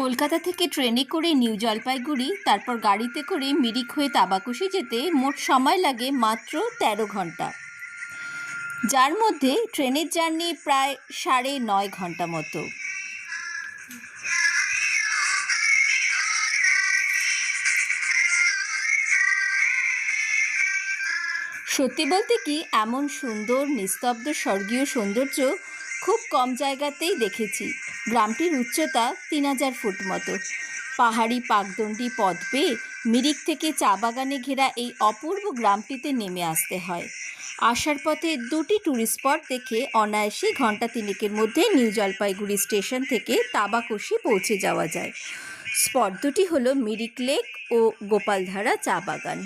কলকাতা থেকে ট্রেনে করে নিউ জলপাইগুড়ি, তারপর গাড়িতে করে মিরিক হয়ে তাবাকুশি যেতে মোট সময় লাগে মাত্র ১৩ ঘন্টা, যার মধ্যে ট্রেনের জার্নি প্রায় ৯.৫ ঘন্টা মতো। সত্যি বলতে কি, এমন সুন্দর নিস্তব্ধ স্বর্গীয় সৌন্দর্য খুব কম জায়গাতেই দেখেছি। গ্রামটির উচ্চতা ৩,০০০ ফুট মতো। পাহাড়ি পাকদণ্ডী পথ বেয়ে মিরিক থেকে চা বাগানে ঘেরা এই অপূর্ব গ্রামটিতে নেমে আসতে হয়। আসার পথে দুটি ট্যুরিস্ট স্পট দেখে অনায়াসেই ঘন্টা তিনেকের মধ্যে নিউ জলপাইগুড়ি স্টেশন থেকে তাবাকুশি পৌঁছে যাওয়া যায়। স্পট দুটি হলো মিরিক লেক ও গোপালধারা চা বাগান।